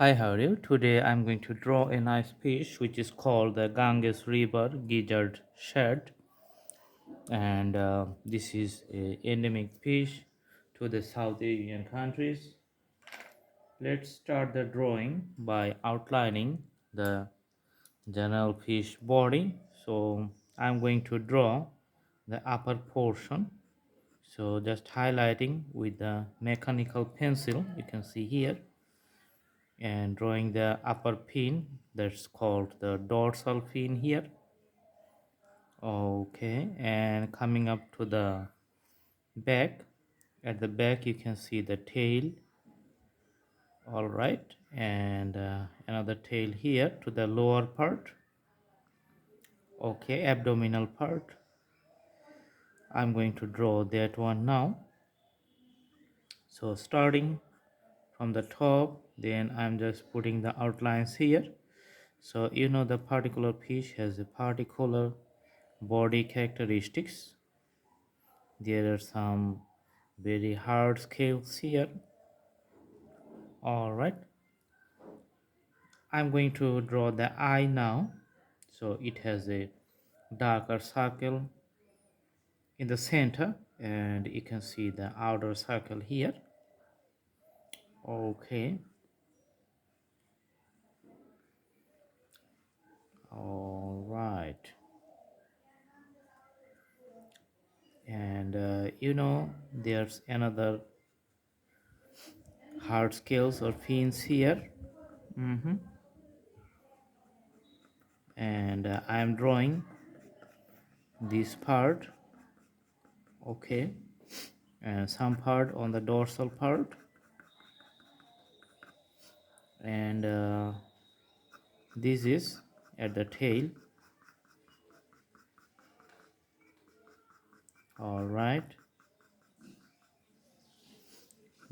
Hi, how are you? Today I'm going to draw a nice fish which is called the Ganges River gizzard shad, and this is a endemic fish to the South Asian countries. Let's start the drawing by outlining the general fish body. So I'm going to draw the upper portion. So just highlighting with the mechanical pencil, you can see here, and drawing the upper fin, that's called the dorsal fin here. Okay, and coming up to the back, at the back you can see the tail. All right, and another tail here to the lower part. Okay, abdominal part, I'm going to draw that one now. So starting from the top, then I'm just putting the outlines here. So the particular fish has a particular body characteristics. There are some very hard scales here. All right, I'm going to draw the eye now. So it has a darker circle in the center, and you can see the outer circle here. Okay, all right, and there's another hard scales or fins here. Mhm. And I am drawing this part. Okay, and some part on the dorsal part, and this is at the tail. All right,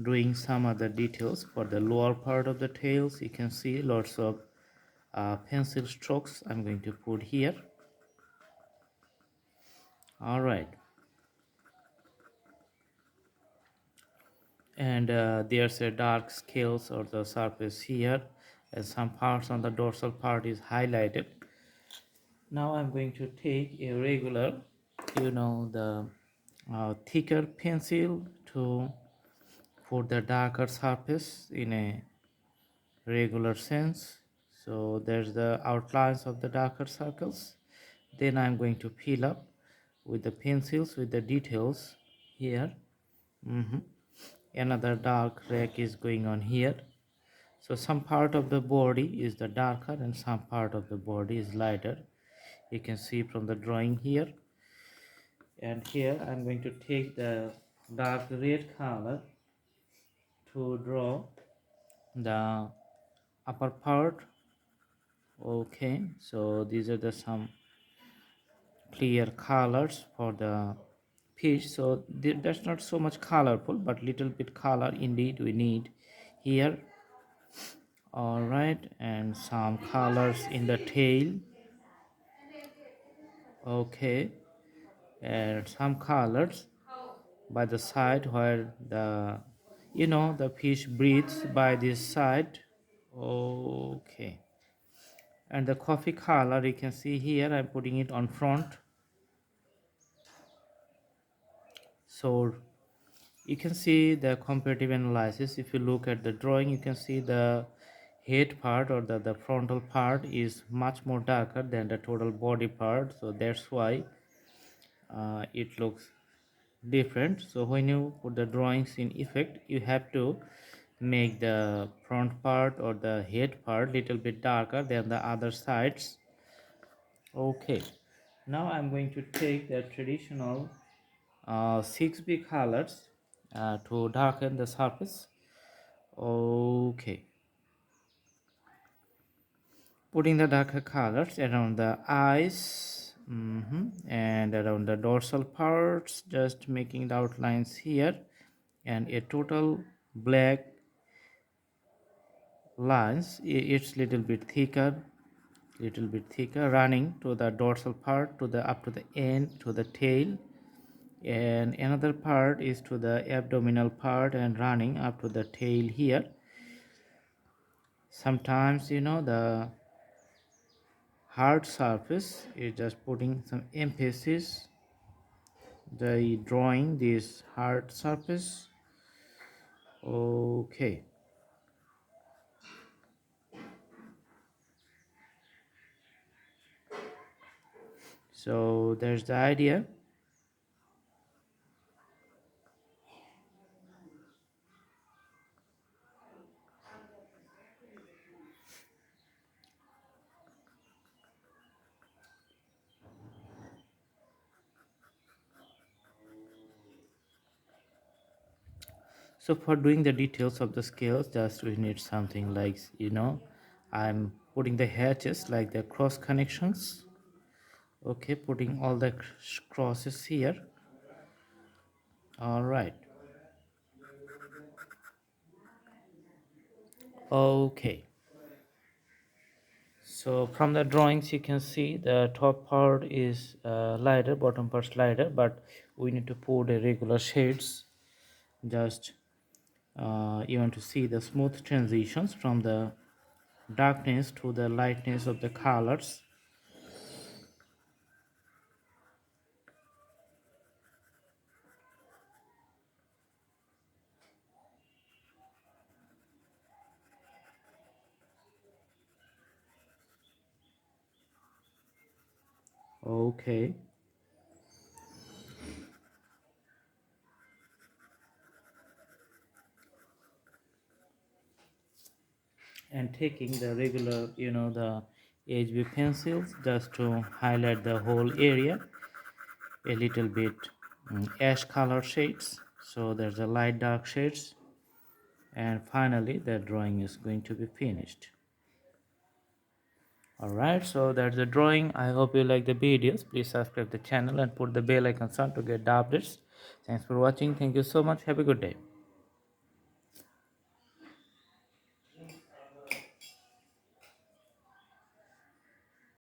doing some other details for the lower part of the tails. You can see lots of pencil strokes I'm going to put here. All right, and there's a dark scales or the surface here, and some parts on the dorsal part is highlighted. Now I'm going to take a regular, the thicker pencil to put the darker surface in a regular sense. So there's the outlines of the darker circles. Then I'm going to fill up with the pencils with the details here. Another dark rack is going on here. So some part of the body is the darker and some part of the body is lighter. You can see from the drawing here. And here I'm going to take the dark red color to draw the upper part. Okay, so these are the some clear colors for the fish. So that's not so much colorful, but little bit color indeed we need here. All right, and some colors in the tail. Okay, and some colors by the side where the fish breathes by this side. Okay, and the coffee color you can see here, I'm putting it on front. So you can see the comparative analysis. If you look at the drawing, you can see the head part or the frontal part is much more darker than the total body part, so that's why it looks different. So when you put the drawings in effect, you have to make the front part or the head part little bit darker than the other sides. Okay, now I'm going to take the traditional 6B colors to darken the surface. Okay, putting the darker colors around the eyes, and around the dorsal parts, just making the outlines here, and a total black lines. It's little bit thicker, running to the dorsal part, to the up to the end, to the tail, and another part is to the abdominal part and running up to the tail here. Sometimes, you know, the hard surface is just putting some emphasis the drawing this hard surface. Okay, so there's the idea. So for doing the details of the scales, just we need something like, you know, I'm putting the hatches like the cross connections. Okay, putting all the crosses here. All right. Okay, so from the drawings you can see the top part is lighter, bottom part's lighter, but we need to put a regular shades. Just you want to see the smooth transitions from the darkness to the lightness of the colors. Okay, and taking the regular, you know, the HB pencils just to highlight the whole area a little bit, ash color shades, so there's a light dark shades, and finally the drawing is going to be finished. Alright, so that's the drawing. I hope you like the videos. Please subscribe the channel and put the bell icon on to get the updates. Thanks for watching. Thank you so much. Have a good day.